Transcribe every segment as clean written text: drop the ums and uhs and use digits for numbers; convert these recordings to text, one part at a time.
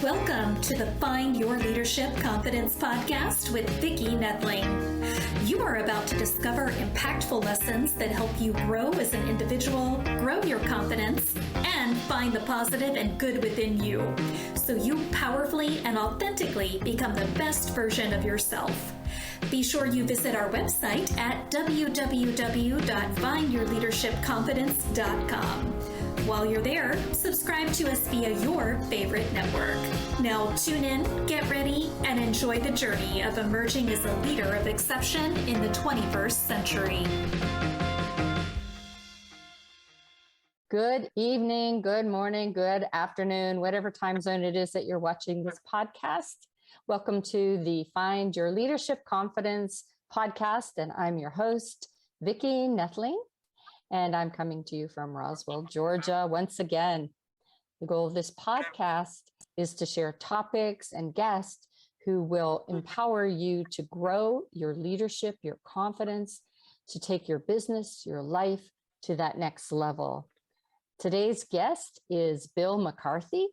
Welcome to the Find Your Leadership Confidence podcast with Vicki Nedling. You are about to discover impactful lessons that help you grow as an individual, grow your confidence, and find the positive and good within you, so you powerfully and authentically become the best version of yourself. Be sure you visit our website at www.findyourleadershipconfidence.com. While you're there, subscribe to us via your favorite network. Now tune in, get ready, and enjoy the journey of emerging as a leader of exception in the 21st century. Good evening, good morning, good afternoon, whatever time zone it is that you're watching this podcast. Welcome to the Find Your Leadership Confidence podcast, and I'm your host, Vicki Nedling. And I'm coming to you from Roswell, Georgia, once again. The goal of this podcast is to share topics and guests who will empower you to grow your leadership, your confidence, to take your business, your life to that next level. Today's guest is Bill McCarthy.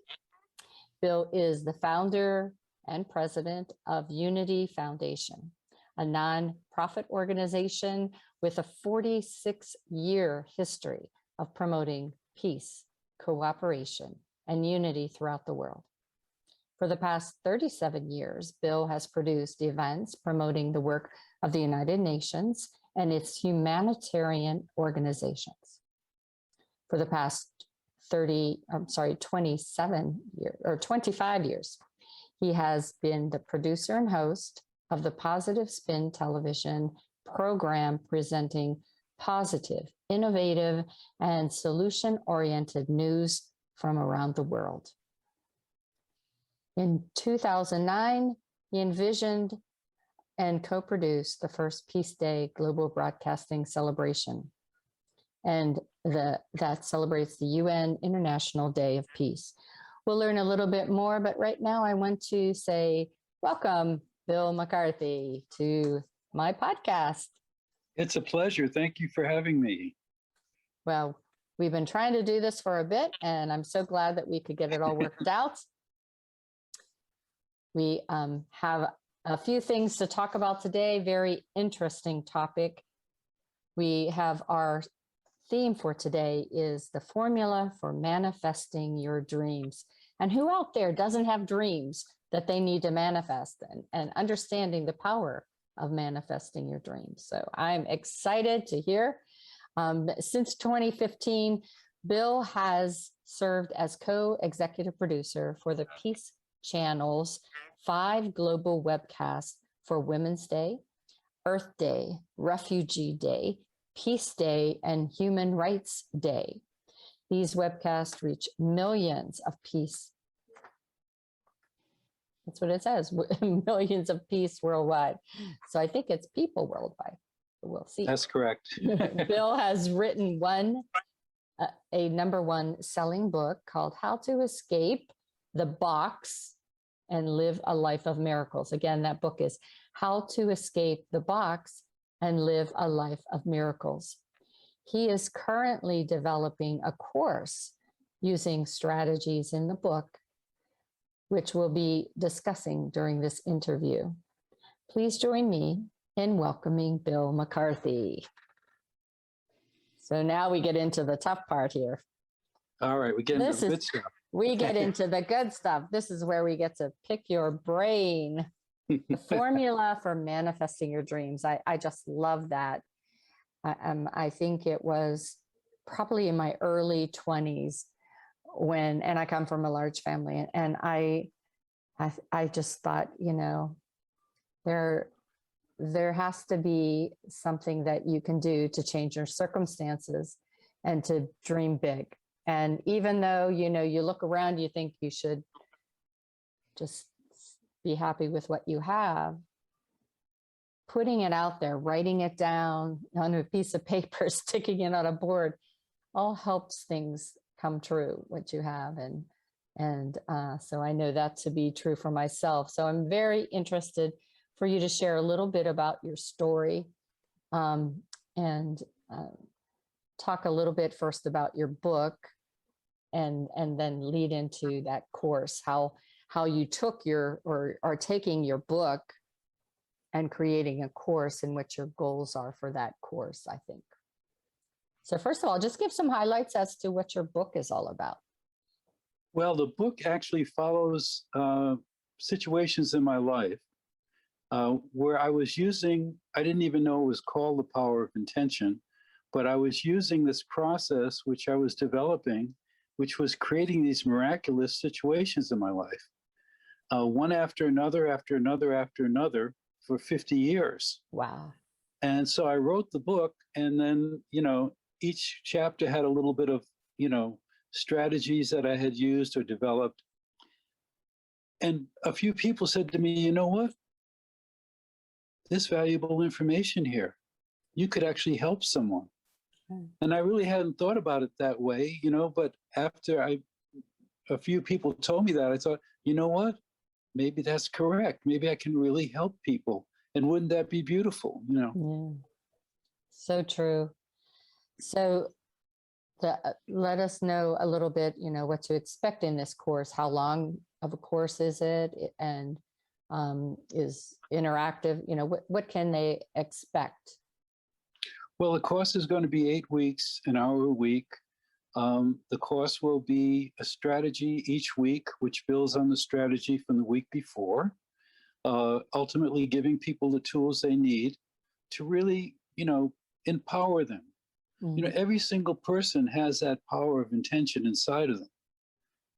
Bill is the founder and president of Unity Foundation, a nonprofit organization with a 46-year history of promoting peace, cooperation, and unity throughout the world. For the past 37 years, Bill has produced events promoting the work of the United Nations and its humanitarian organizations. For the past 25 years, he has been the producer and host of the Positive Spin television program presenting positive, innovative, and solution-oriented news from around the world. In 2009, he envisioned and co-produced the first Peace Day global broadcasting celebration, and that celebrates the UN International Day of Peace. We'll learn a little bit more, but right now I want to say welcome, Bill McCarthy, to my podcast. It's a pleasure. Thank you for having me. Well, we've been trying to do this for a bit, and I'm so glad that we could get it all worked out. We have a few things to talk about today, very interesting topic. We have our theme for today is the formula for manifesting your dreams. And who out there doesn't have dreams that they need to manifest, and understanding the power of manifesting your dreams. So I'm excited to hear. Since 2015, Bill has served as co-executive producer for the Peace Channel's 5 global webcasts for Women's Day, Earth Day, Refugee Day, Peace Day, and Human Rights Day. These webcasts reach millions of peace. That's what it says, millions of peace worldwide. So I think it's people worldwide. We'll see. That's correct. Bill has written a number one selling book called How to Escape the Box and Live a Life of Miracles. Again, that book is How to Escape the Box and Live a Life of Miracles. He is currently developing a course using strategies in the book, which we'll be discussing during this interview. Please join me in welcoming Bill McCarthy. So now we get into the tough part here. All right, we get into the good stuff. We get into the good stuff. This is where we get to pick your brain. The formula for manifesting your dreams. I just love that. I think it was probably in my early 20s and I come from a large family, and I just thought, there has to be something that you can do to change your circumstances and to dream big. And even though, you look around, you think you should just be happy with what you have, putting it out there, writing it down on a piece of paper, sticking it on a board, all helps things come true, what you have. And so I know that to be true for myself. So I'm very interested for you to share a little bit about your story, and talk a little bit first about your book, and then lead into that course, how how you took your or are taking your book and creating a course and what your goals are for that course, I think. So first of all, just give some highlights as to what your book is all about. Well, the book actually follows situations in my life where I didn't even know it was called The Power of Intention, but I was using this process which I was developing, which was creating these miraculous situations in my life, one after another, after another, after another, for 50 years. Wow. And so I wrote the book, and then, each chapter had a little bit of, strategies that I had used or developed. And a few people said to me, you know what? This valuable information here, you could actually help someone. And I really hadn't thought about it that way, but after a few people told me that, I thought, you know what? Maybe that's correct. Maybe I can really help people. And wouldn't that be beautiful? Yeah. So true. So let us know a little bit, what to expect in this course. How long of a course is it? And is interactive? What can they expect? Well, the course is going to be 8 weeks, an hour a week. The course will be a strategy each week, which builds on the strategy from the week before, ultimately giving people the tools they need to really, empower them. Mm-hmm. Every single person has that power of intention inside of them.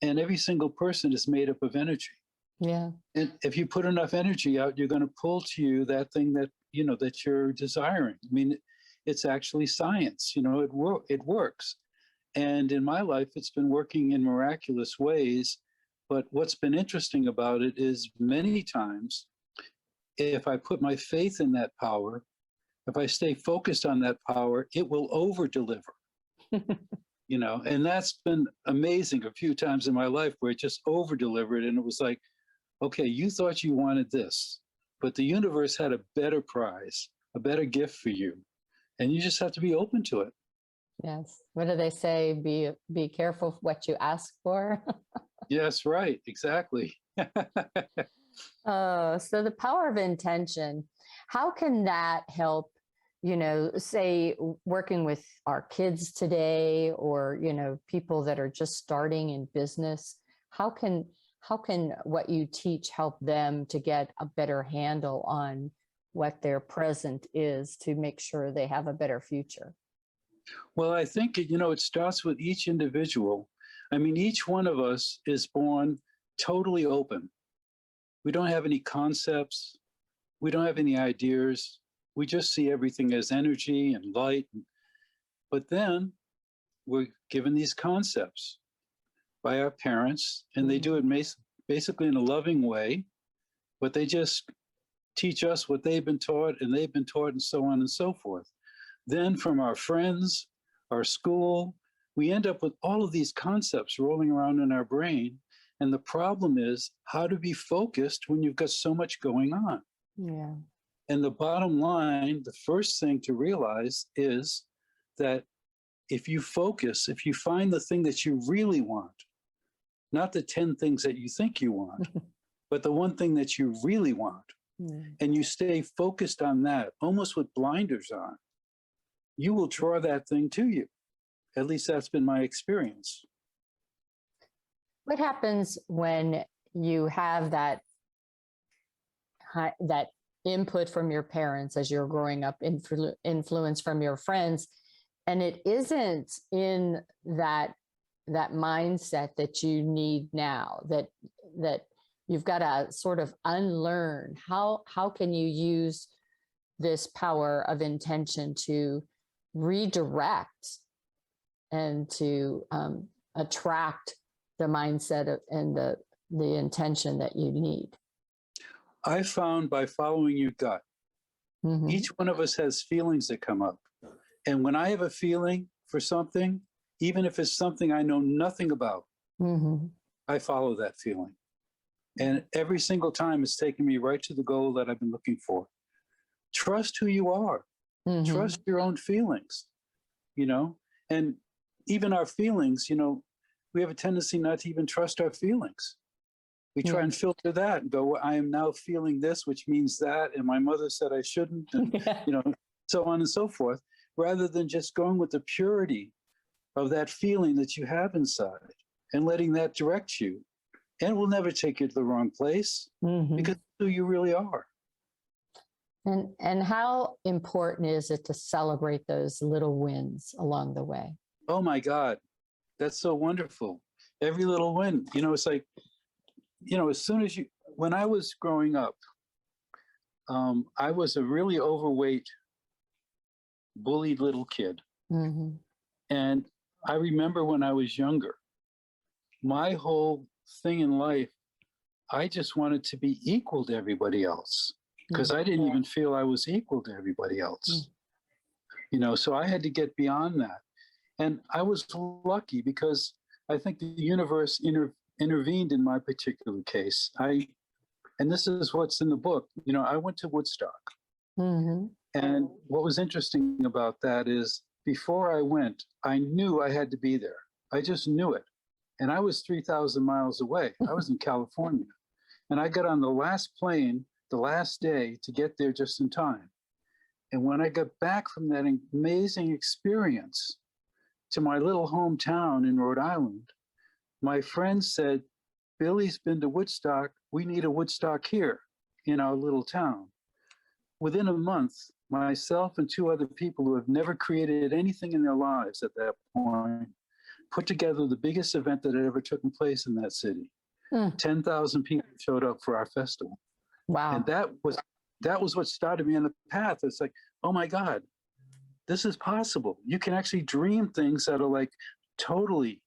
And every single person is made up of energy. Yeah. And if you put enough energy out, you're going to pull to you that thing that, that you're desiring. I mean, it's actually science, it works. And in my life, it's been working in miraculous ways. But what's been interesting about it is many times, if I put my faith in that power, if I stay focused on that power, it will over deliver. And that's been amazing a few times in my life where it just over delivered. And it was like, okay, you thought you wanted this, but the universe had a better prize, a better gift for you. And you just have to be open to it. Yes. What do they say? Be careful what you ask for. Yes, right. Exactly. So the power of intention, how can that help, say working with our kids today, or, people that are just starting in business? How can what you teach help them to get a better handle on what their present is to make sure they have a better future? Well, I think, it starts with each individual. I mean, each one of us is born totally open. We don't have any concepts. We don't have any ideas. We just see everything as energy and light. But then we're given these concepts by our parents, and they do it basically in a loving way, but they just teach us what they've been taught, and they've been taught, and so on and so forth. Then from our friends, our school, we end up with all of these concepts rolling around in our brain. And the problem is how to be focused when you've got so much going on. Yeah. And the bottom line, the first thing to realize is that if you focus, if you find the thing that you really want, not the 10 things that you think you want, but the one thing that you really want, and you stay focused on that, almost with blinders on, you will draw that thing to you. At least that's been my experience. What happens when you have that input from your parents as you're growing up, influence from your friends, and it isn't in that mindset that you need now, that you've got to sort of unlearn? How can you use this power of intention to redirect and to attract the mindset and the intention that you need? I found by following your gut, each one of us has feelings that come up. And when I have a feeling for something, even if it's something I know nothing about, I follow that feeling. And every single time it's taken me right to the goal that I've been looking for. Trust who you are. Trust your own feelings, and even our feelings, we have a tendency not to even trust our feelings. We try and filter that and go, well, I am now feeling this, which means that, and my mother said I shouldn't, and so on and so forth, rather than just going with the purity of that feeling that you have inside and letting that direct you. And it will never take you to the wrong place because it's who you really are. And how important is it to celebrate those little wins along the way? Oh my God, that's so wonderful. Every little win, it's like, as soon as when I was growing up, I was a really overweight, bullied little kid. And I remember when I was younger, my whole thing in life, I just wanted to be equal to everybody else because I didn't even feel I was equal to everybody else. So I had to get beyond that. And I was lucky because I think the universe intervened in my particular case. And this is what's in the book. I went to Woodstock. And what was interesting about that is before I went, I knew I had to be there. I just knew it. And I was 3,000 miles away. I was in California. And I got on the last plane the last day to get there just in time. And when I got back from that amazing experience to my little hometown in Rhode Island, my friends said, Billy's been to Woodstock. We need a Woodstock here in our little town. Within a month, myself and two other people who have never created anything in their lives at that point put together the biggest event that had ever taken place in that city. 10,000 people showed up for our festival. Wow. And that was what started me on the path. It's like, oh my God, this is possible. You can actually dream things that are like totally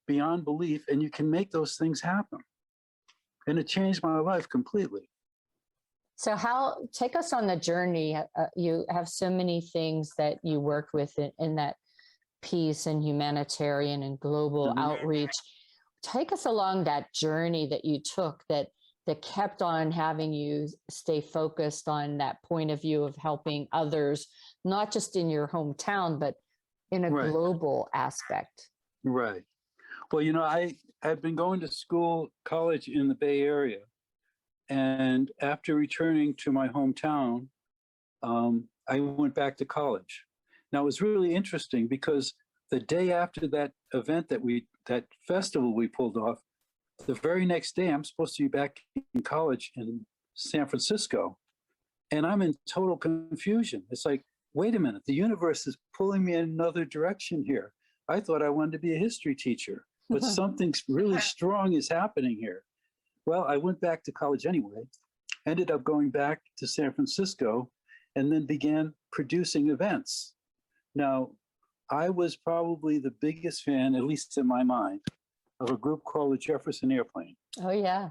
beyond belief, and you can make those things happen. And it changed my life completely. So take us on the journey. You have so many things that you worked with in that peace and humanitarian and global outreach. Take us along that journey that you took that kept on having you stay focused on that point of view of helping others, not just in your hometown, but in a global aspect. Right. Well, I've been going to college in the Bay Area. And after returning to my hometown, I went back to college. Now, it was really interesting because the day after that event that festival we pulled off, the very next day, I'm supposed to be back in college in San Francisco. And I'm in total confusion. It's like, wait a minute, the universe is pulling me in another direction here. I thought I wanted to be a history teacher, but something really strong is happening here. Well, I went back to college anyway, ended up going back to San Francisco, and then began producing events. Now, I was probably the biggest fan, at least in my mind, of a group called the Jefferson Airplane. Oh, yeah.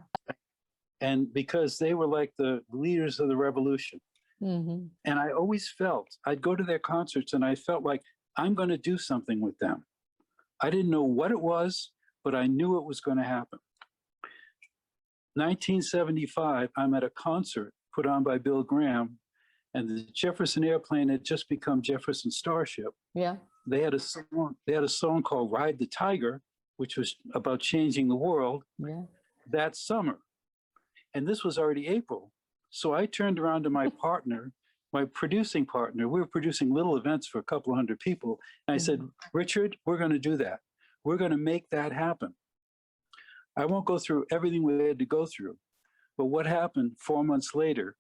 And because they were like the leaders of the revolution. And I always felt, I'd go to their concerts and I felt like I'm going to do something with them. I didn't know what it was, but I knew it was going to happen. 1975, I'm at a concert put on by Bill Graham, and the Jefferson Airplane had just become Jefferson Starship. Yeah. They had a song called Ride the Tiger, which was about changing the world that summer. And this was already April. So I turned around to my partner, my producing partner. We were producing little events for a couple of hundred people. And I said, Richard, we're going to do that. We're going to make that happen. I won't go through everything we had to go through. But what happened 4 months later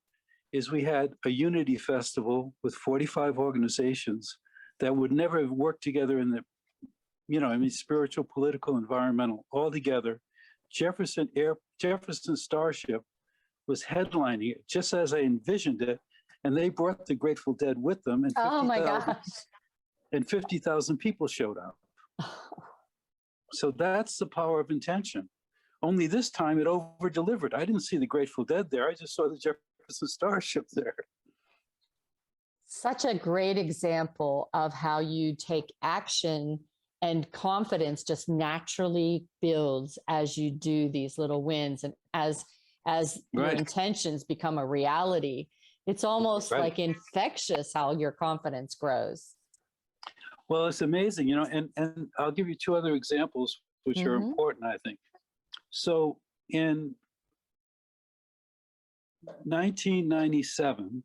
is we had a unity festival with 45 organizations that would never have worked together in the, spiritual, political, environmental, all together. Jefferson Starship was headlining it just as I envisioned it, and they brought the Grateful Dead with them, and 50,000 people showed up. So that's the power of intention. Only this time it over-delivered. I didn't see the Grateful Dead there. I just saw the Jefferson Starship there. Such a great example of how you take action and confidence just naturally builds as you do these little wins. And as your intentions become a reality, it's almost like infectious how your confidence grows. Well, it's amazing, and I'll give you two other examples which are important, I think. So in 1997,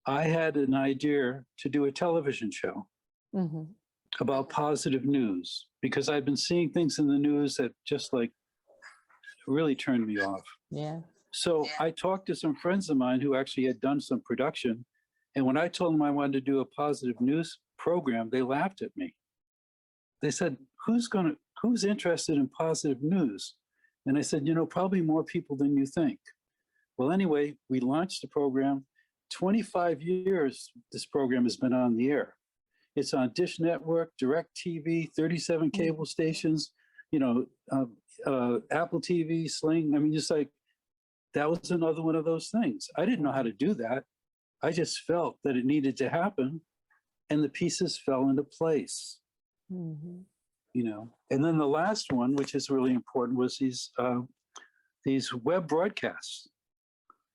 I had an idea to do a television show Mm-hmm. about positive news because I've been seeing things in the news that just like really turned me off. Yeah. So I talked to some friends of mine who actually had done some production. And when I told them I wanted to do a positive news program, they laughed at me. They said, who's interested in positive news? And I said, probably more people than you think. Well, anyway, we launched the program. 25 years this program has been on the air. It's on Dish Network, Direct TV, 37 cable stations, Apple TV, Sling. I mean, just like that was another one of those things. I didn't know how to do that. I just felt that it needed to happen, and the pieces fell into place. Mm-hmm. And then the last one, which is really important, was these web broadcasts.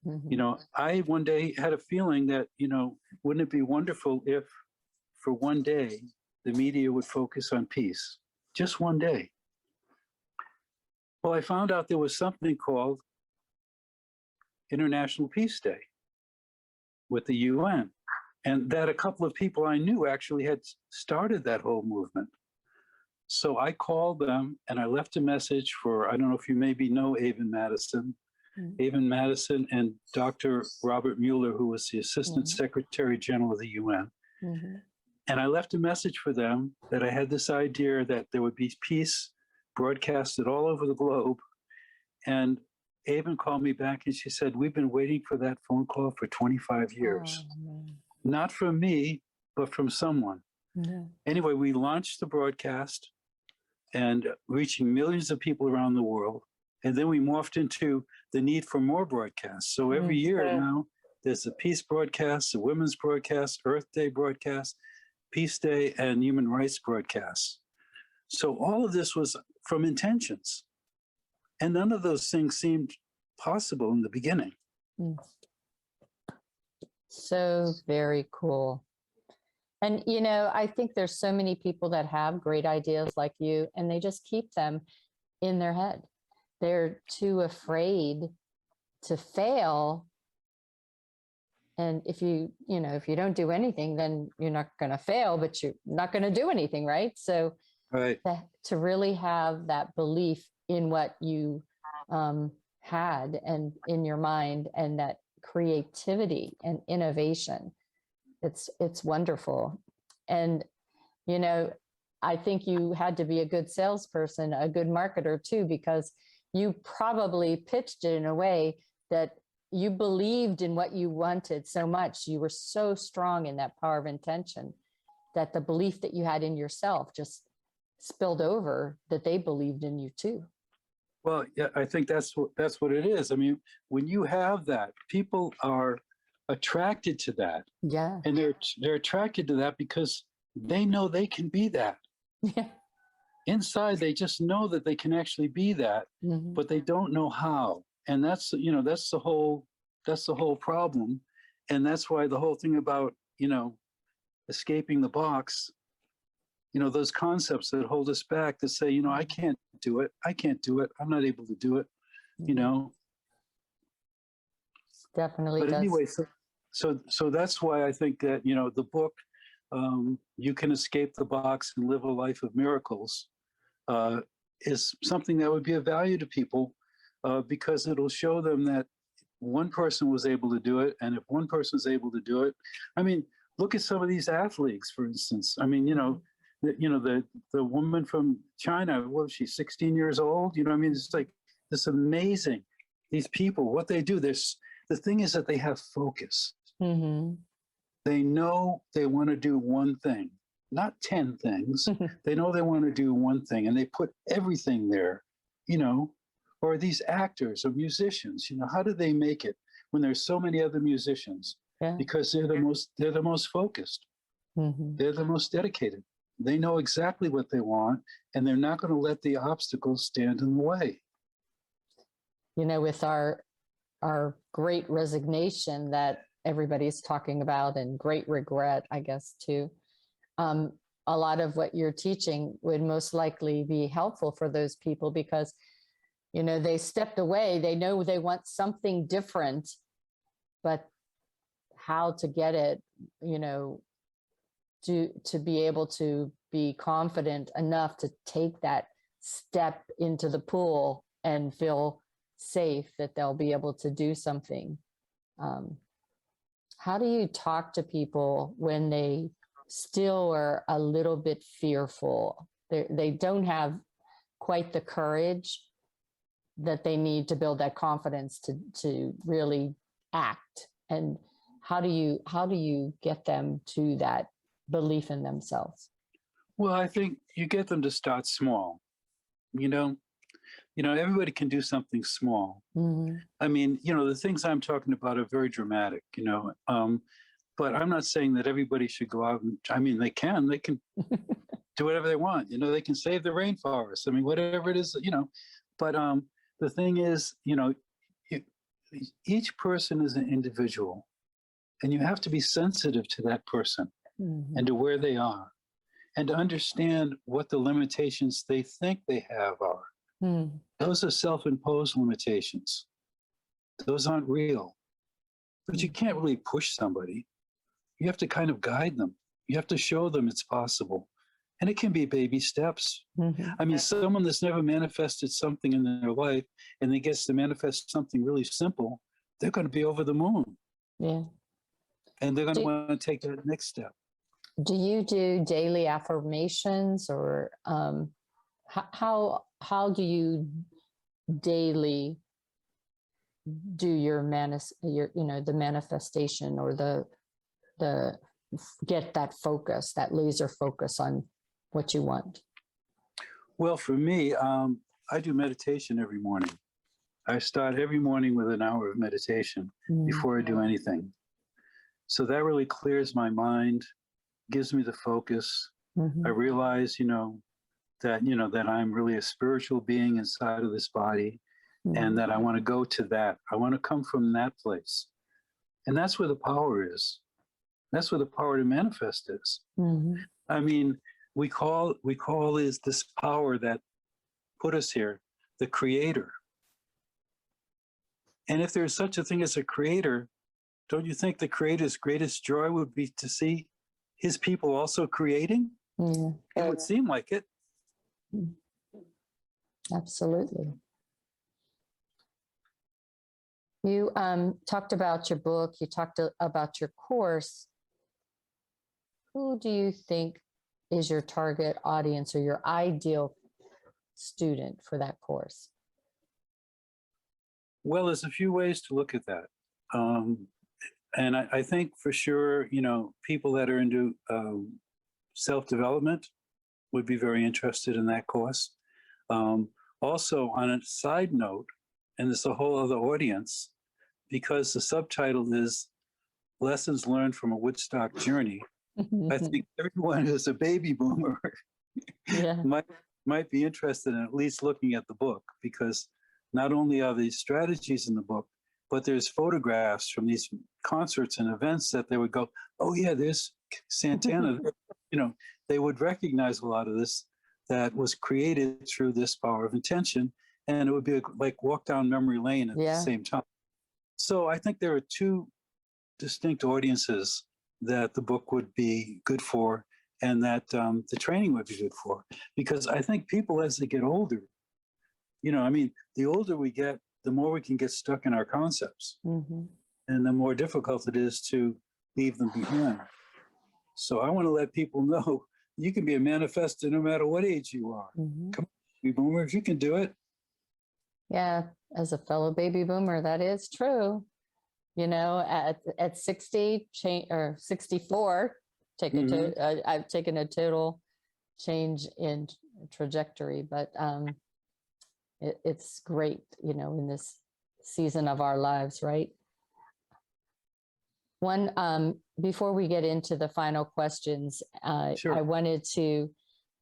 Mm-hmm. I one day had a feeling that, wouldn't it be wonderful if for one day the media would focus on peace, just one day. Well, I found out there was something called International Peace Day with the UN, and that a couple of people I knew actually had started that whole movement. So I called them and I left a message for, I don't know if you maybe know Avon Madison, Avon Madison and Dr. Robert Mueller, who was the Assistant Secretary General of the UN. Mm-hmm. And I left a message for them that I had this idea that there would be peace broadcasted all over the globe. And Avon called me back and she said, we've been waiting for that phone call for 25 years. Oh, not from me, but from someone. no. Anyway, we launched the broadcast and reaching millions of people around the world. And then we morphed into the need for more broadcasts. So every year now, there's a peace broadcast, a women's broadcast, Earth Day broadcast, Peace Day, and human rights broadcasts. So all of this was from intentions. And none of those things seemed possible in the beginning. So very cool. And, I think there's so many people that have great ideas like you, and they just keep them in their head. They're too afraid to fail. And if you don't do anything, then you're not going to fail, but you're not going to do anything, right? So Right. to really have that belief in what you had and in your mind, and that creativity and innovation, it's wonderful. And I think you had to be a good salesperson, a good marketer too, because you probably pitched it in a way that you believed in what you wanted so much. You were so strong in that power of intention that the belief that you had in yourself just spilled over, that they believed in you too. Well, yeah, I think that's what it is. I mean, when you have that, people are attracted to that. Yeah. And they're attracted to that because they know they can be that. Yeah. Inside, they just know that they can actually be that, Mm-hmm. but they don't know how. And that's the whole problem. And that's why the whole thing about, escaping the box, those concepts that hold us back, that say, I can't do it. I'm not able to do it, Definitely But does. anyway, so that's why I think that, the book, You Can Escape the Box and Live a Life of Miracles, is something that would be of value to people, because it'll show them that one person was able to do it. And if one person is able to do it, I mean, look at some of these athletes, for instance. I mean, the woman from China, what was she, 16 years old? It's like this amazing, these people, what they do. The thing is that they have focus. Mm-hmm. They know they want to do one thing, not 10 things. They know they want to do one thing, and they put everything there, or these actors or musicians, how do they make it when there's so many other musicians? Yeah. Because they're the most focused. Mm-hmm. They're the most dedicated. They know exactly what they want, and they're not going to let the obstacles stand in the way. With our great resignation that everybody's talking about, and great regret, I guess, too, a lot of what you're teaching would most likely be helpful for those people, because, they stepped away. They know they want something different, but how to get it, to be able to be confident enough to take that step into the pool and feel safe that they'll be able to do something. How do you talk to people when they still are a little bit fearful? They don't have quite the courage that they need to build that confidence to really act. And how do you get them to that belief in themselves? Well, I think you get them to start small. Everybody can do something small. Mm-hmm. I mean, the things I'm talking about are very dramatic, but I'm not saying that everybody should go out and, they can do whatever they want. They can save the rainforest. I mean, whatever it is, but the thing is, each person is an individual, and you have to be sensitive to that person Mm-hmm. and to where they are, and to understand what the limitations they think they have are. Mm-hmm. Those are self-imposed limitations. Those aren't real. But you can't really push somebody. You have to kind of guide them. You have to show them it's possible. And it can be baby steps. Mm-hmm. I mean, someone that's never manifested something in their life and they gets to manifest something really simple, they're going to be over the moon. Yeah. And they're going to want to take that next step. Do you do daily affirmations, or how do you daily do your the manifestation, or the get that focus, that laser focus on what you want? Well, for me, I do meditation every morning. I start every morning with an hour of meditation before I do anything. So that really clears my mind, gives me the focus. Mm-hmm. I realize, that I'm really a spiritual being inside of this body, Mm-hmm. and that I want to go to that. I want to come from that place. And that's where the power is. That's where the power to manifest is. Mm-hmm. I mean, we call this power that put us here the creator. And if there's such a thing as a creator, don't you think the creator's greatest joy would be to see his people also creating? Yeah. It would seem like it. Absolutely. You talked about your book. You talked about your course. Who do you think is your target audience, or your ideal student for that course? Well, there's a few ways to look at that. And I think for sure, people that are into self-development would be very interested in that course. Also, on a side note, and there's a whole other audience, because the subtitle is Lessons Learned from a Woodstock Journey, I think everyone who's a baby boomer Yeah. might be interested in at least looking at the book, because not only are these strategies in the book, but there's photographs from these concerts and events that they would go, oh yeah, there's Santana. They would recognize a lot of this that was created through this power of intention, and it would be like walk down memory lane at the same time. So I think there are two distinct audiences that the book would be good for, and that the training would be good for. Because I think people, as they get older, the older we get, the more we can get stuck in our concepts, and the more difficult it is to leave them behind. So I want to let people know you can be a manifestor no matter what age you are. Come on, baby boomers, you can do it. Yeah, as a fellow baby boomer, that is true. At 60 or 64, I've taken a total change in trajectory, but it's great, in this season of our lives, right? Before we get into the final questions, Sure. I wanted to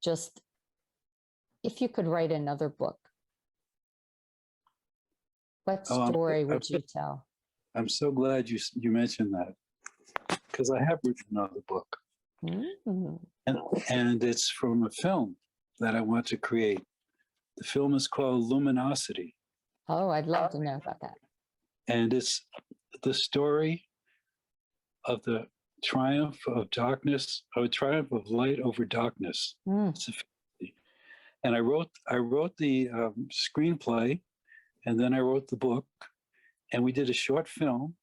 just, if you could write another book, what story would you tell? I'm so glad you mentioned that, because I have written another book, and it's from a film that I want to create. The film is called Luminosity. Oh, I'd love to know about that. And it's the story of the triumph of darkness, or triumph of light over darkness. It's a fantasy. And I wrote the screenplay, and then I wrote the book, and we did a short film,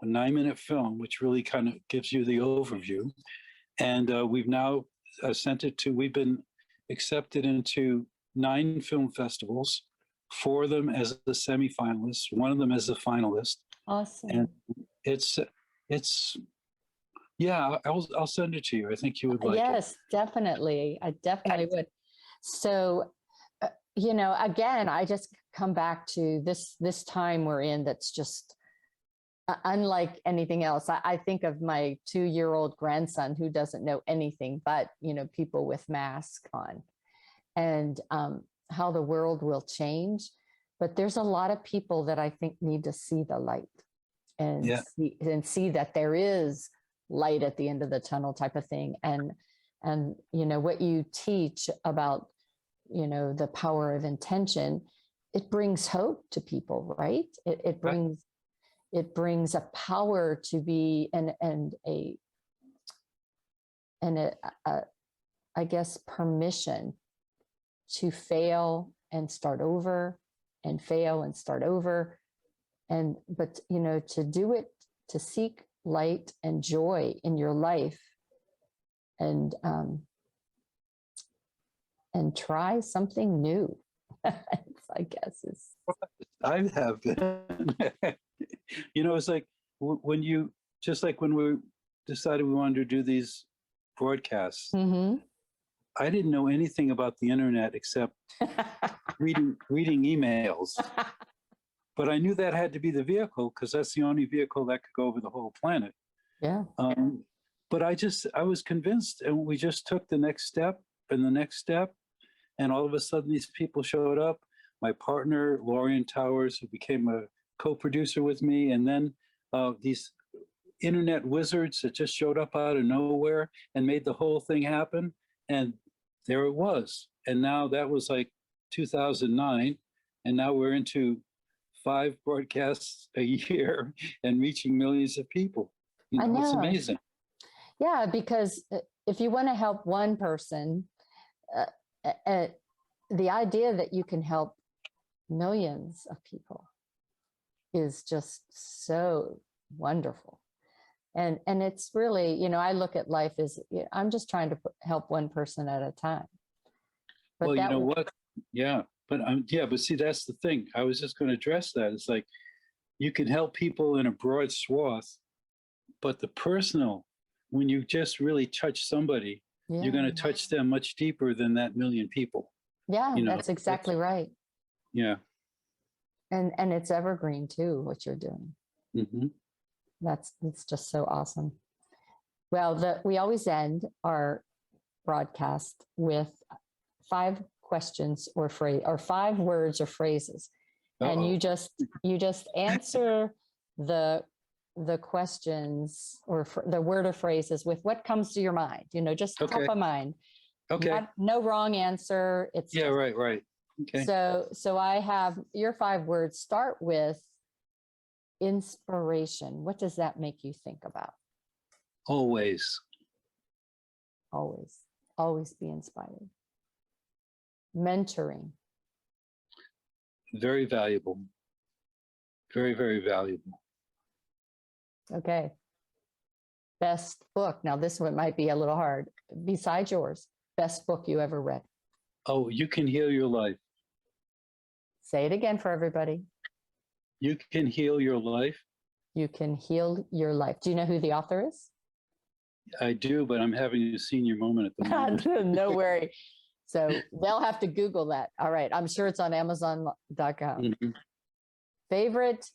a 9-minute film, which really kind of gives you the overview. And we've now we've been accepted into 9 film festivals, 4 of them as a semifinalist, 1 of them as a finalist. Awesome. And it's yeah, I'll send it to you. I think you would like it. Yes, definitely. I definitely would. So, again, I just come back to this time we're in that's just unlike anything else. I think of my 2-year-old grandson who doesn't know anything but, people with masks on, and how the world will change. But there's a lot of people that I think need to see the light and see that there is light at the end of the tunnel, type of thing. And what you teach about, the power of intention, it brings hope to people, right? It brings a power to be and I guess permission to fail and start over, and fail and start over. But to do it, to seek light and joy in your life, and try something new. I guess is. I have been. It's like when you, just like when we decided we wanted to do these broadcasts, I didn't know anything about the internet except reading emails. But I knew that had to be the vehicle, because that's the only vehicle that could go over the whole planet. Yeah. But I was convinced, and we just took the next step and the next step. And all of a sudden, these people showed up. My partner, Lorian Towers, who became a co-producer with me, and then these internet wizards that just showed up out of nowhere and made the whole thing happen. And there it was. And now that was like 2009. And now we're into 5 broadcasts a year and reaching millions of people. I know. It's amazing. Yeah, because if you want to help one person, the idea that you can help millions of people is just so wonderful. And it's really, I look at life as, I'm just trying to help one person at a time. But well, you know what? Yeah. But but see, that's the thing. I was just going to address that. It's like, you can help people in a broad swath, but the personal, when you just really touch somebody, you're going to touch them much deeper than that million people. Yeah, that's exactly right. Yeah. And it's evergreen too, what you're doing. Mm-hmm. It's just so awesome. Well, we always end our broadcast with 5 questions or 5 words or phrases. Uh-oh. And you just answer the questions or the word or phrases with what comes to your mind, just top of mind. Okay. No wrong answer. It's right. Okay. So I have your 5 words. Start with inspiration. What does that make you think about? Always be inspired. Mentoring. Very valuable. Very, very valuable. Okay. Best book. Now this one might be a little hard. Besides yours, best book you ever read. Oh, You Can Heal Your Life. Say it again for everybody. You Can Heal Your Life. You Can Heal Your Life. Do you know who the author is? I do, but I'm having a senior moment at the moment. No worry. So they'll have to Google that. All right. I'm sure it's on Amazon.com. Mm-hmm. Favorite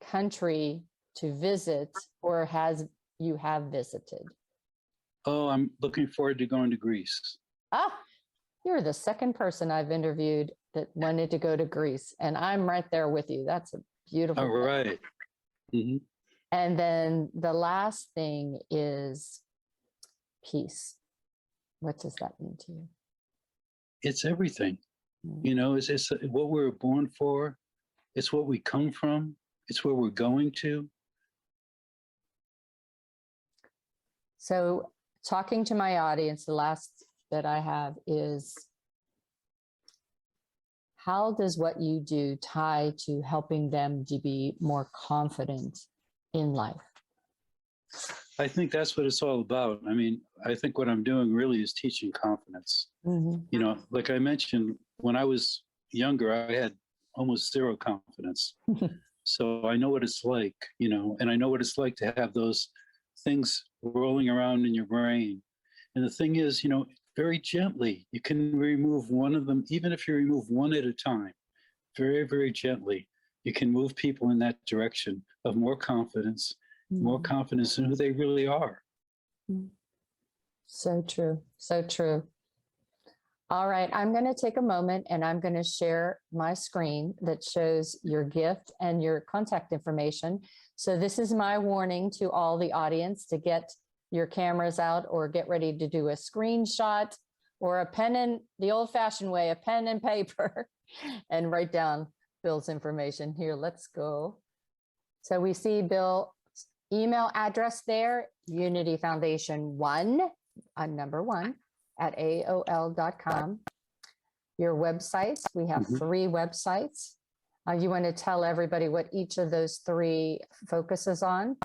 country to visit or you have visited? Oh, I'm looking forward to going to Greece. You're the second person I've interviewed that wanted to go to Greece, and I'm right there with you. That's a beautiful All right. Mm-hmm. And then the last thing is peace. What does that mean to you? It's everything. It's what we're born for. It's what we come from. It's where we're going to. So talking to my audience, the last that I have is, how does what you do tie to helping them to be more confident in life? I think that's what it's all about. I mean, I think what I'm doing really is teaching confidence. You know, like I mentioned, when I was younger, I had almost zero confidence. So I know what it's like, you know, and I know what it's like to have those things rolling around in your brain. And the thing is, you know, very gently, you can remove one of them, even if you remove one at a time, very, very gently, you can move people in that direction of more confidence in who they really are. So true. So true. All right. I'm going to take a moment and I'm going to share my screen that shows your gift and your contact information. So this is my warning to all the audience to get your cameras out or get ready to do a screenshot or a pen and the old fashioned way, a pen and paper, and write down Bill's information. Here, let's go. So we see Bill's email address there, Unity Foundation 1, number 1, at AOL.com. Your websites, we have 3 websites. You want to tell everybody what each of those 3 focuses on?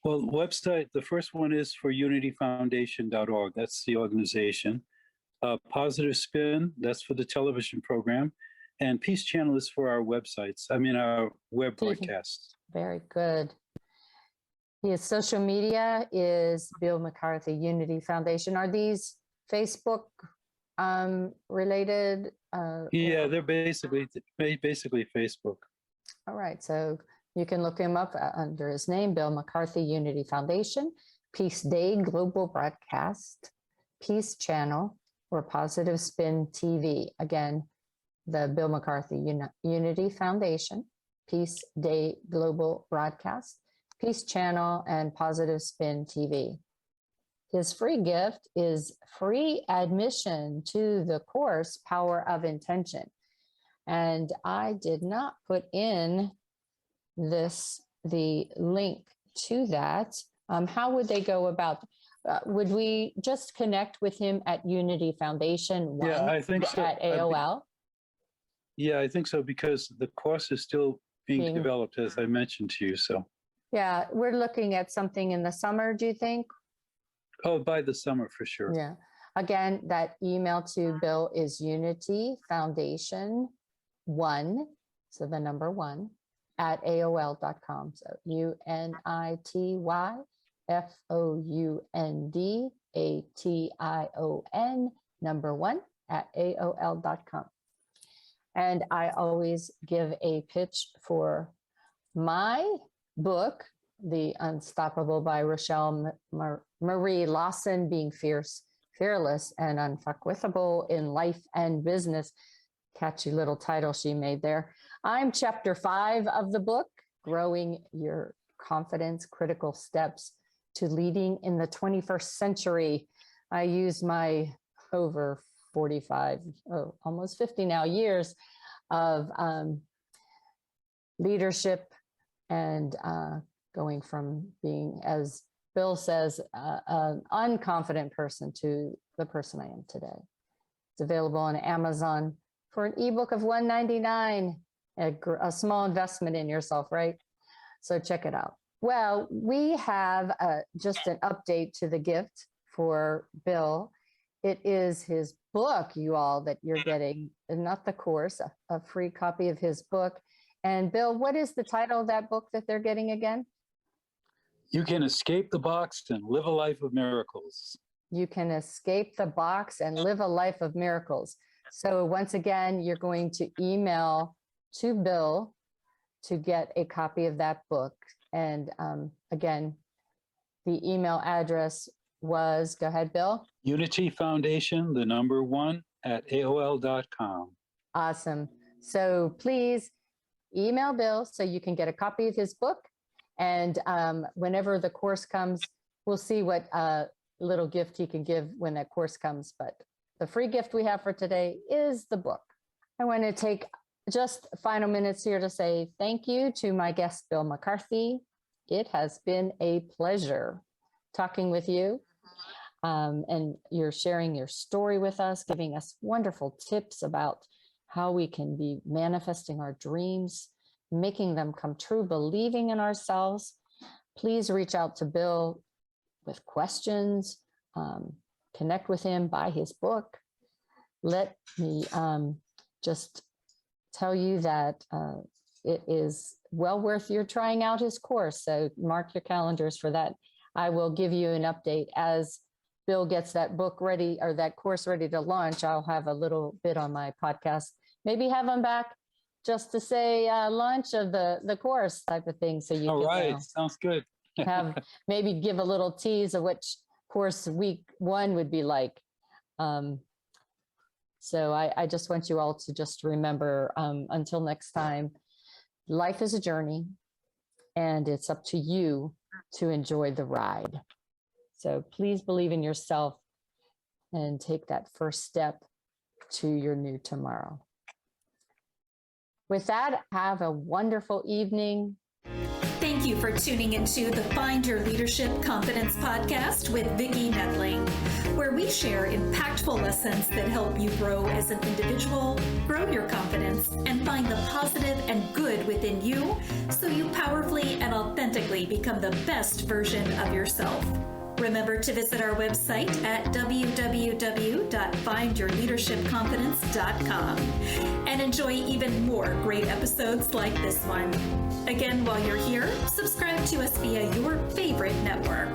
Well, the website, the first one is for unityfoundation.org. That's the organization. Positive Spin, that's for the television program. And Peace Channel is for our websites. I mean, our web broadcasts. Very good. His social media is Bill McCarthy Unity Foundation. Are these Facebook related? Yeah, they're basically Facebook. All right. So you can look him up under his name, Bill McCarthy Unity Foundation, Peace Day Global Broadcast, Peace Channel, or Positive Spin TV. Again, the Bill McCarthy Unity Foundation, Peace Day Global Broadcast, Peace Channel, and Positive Spin TV. His free gift is free admission to the course, Power of Intention. And I did not put in the link to that. How would they go about? Would we just connect with him at Unity Foundation 1 I think so. at AOL? Yeah, I think so, because the course is still being developed, as I mentioned to you. So yeah, we're looking at something in the summer, do you think? Oh, by the summer for sure. Yeah. Again, that email to Bill is Unity Foundation 1, so the number 1, at AOL.com. So UNITYFOUNDATION number 1 at AOL.com. And I always give a pitch for my book, The Unstoppable by Rochelle Marie Lawson, Being Fierce, Fearless, and Unfuckwithable in Life and Business. Catchy little title she made there. I'm chapter 5 of the book, Growing Your Confidence, Critical Steps to Leading in the 21st Century. I use my over 45, almost 50 now years of leadership and going from being, as Bill says, an unconfident person to the person I am today. It's available on Amazon for an ebook of $1.99, a small investment in yourself, right? So check it out. Well, we have just an update to the gift for Bill. It is his book, you all, that you're getting, and not the course, a free copy of his book. And Bill, what is the title of that book that they're getting again? You Can Escape the Box and Live a Life of Miracles. You Can Escape the Box and Live a Life of Miracles. So once again, you're going to email to Bill to get a copy of that book. And again, the email address was, go ahead, Bill. Unity Foundation, the number 1 at AOL.com. Awesome. So please email Bill so you can get a copy of his book. And whenever the course comes, we'll see what little gift he can give when that course comes. But the free gift we have for today is the book. I want to take just final minutes here to say thank you to my guest, Bill McCarthy. It has been a pleasure talking with you. And you're sharing your story with us, giving us wonderful tips about how we can be manifesting our dreams, making them come true, believing in ourselves. Please reach out to Bill with questions, connect with him, buy his book. Let me just tell you that it is well worth your trying out his course. So mark your calendars for that. I will give you an update as Bill gets that book ready or that course ready to launch. I'll have a little bit on my podcast. Maybe have him back just to say launch of the course type of thing. So you All can right, sounds good. have maybe give a little tease of which course week 1 would be like. So I just want you all to just remember, until next time, life is a journey and it's up to you to enjoy the ride. So please believe in yourself and take that first step to your new tomorrow. With that, have a wonderful evening. Thank you for tuning into the Find Your Leadership Confidence podcast with Vicki Nedling, where we share impactful lessons that help you grow as an individual, grow your confidence, and find the positive and good within you so you powerfully and authentically become the best version of yourself. Remember to visit our website at www.findyourleadershipconfidence.com and enjoy even more great episodes like this one. Again, while you're here, subscribe to us via your favorite network.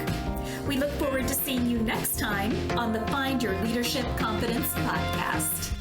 We look forward to seeing you next time on the Find Your Leadership Confidence podcast.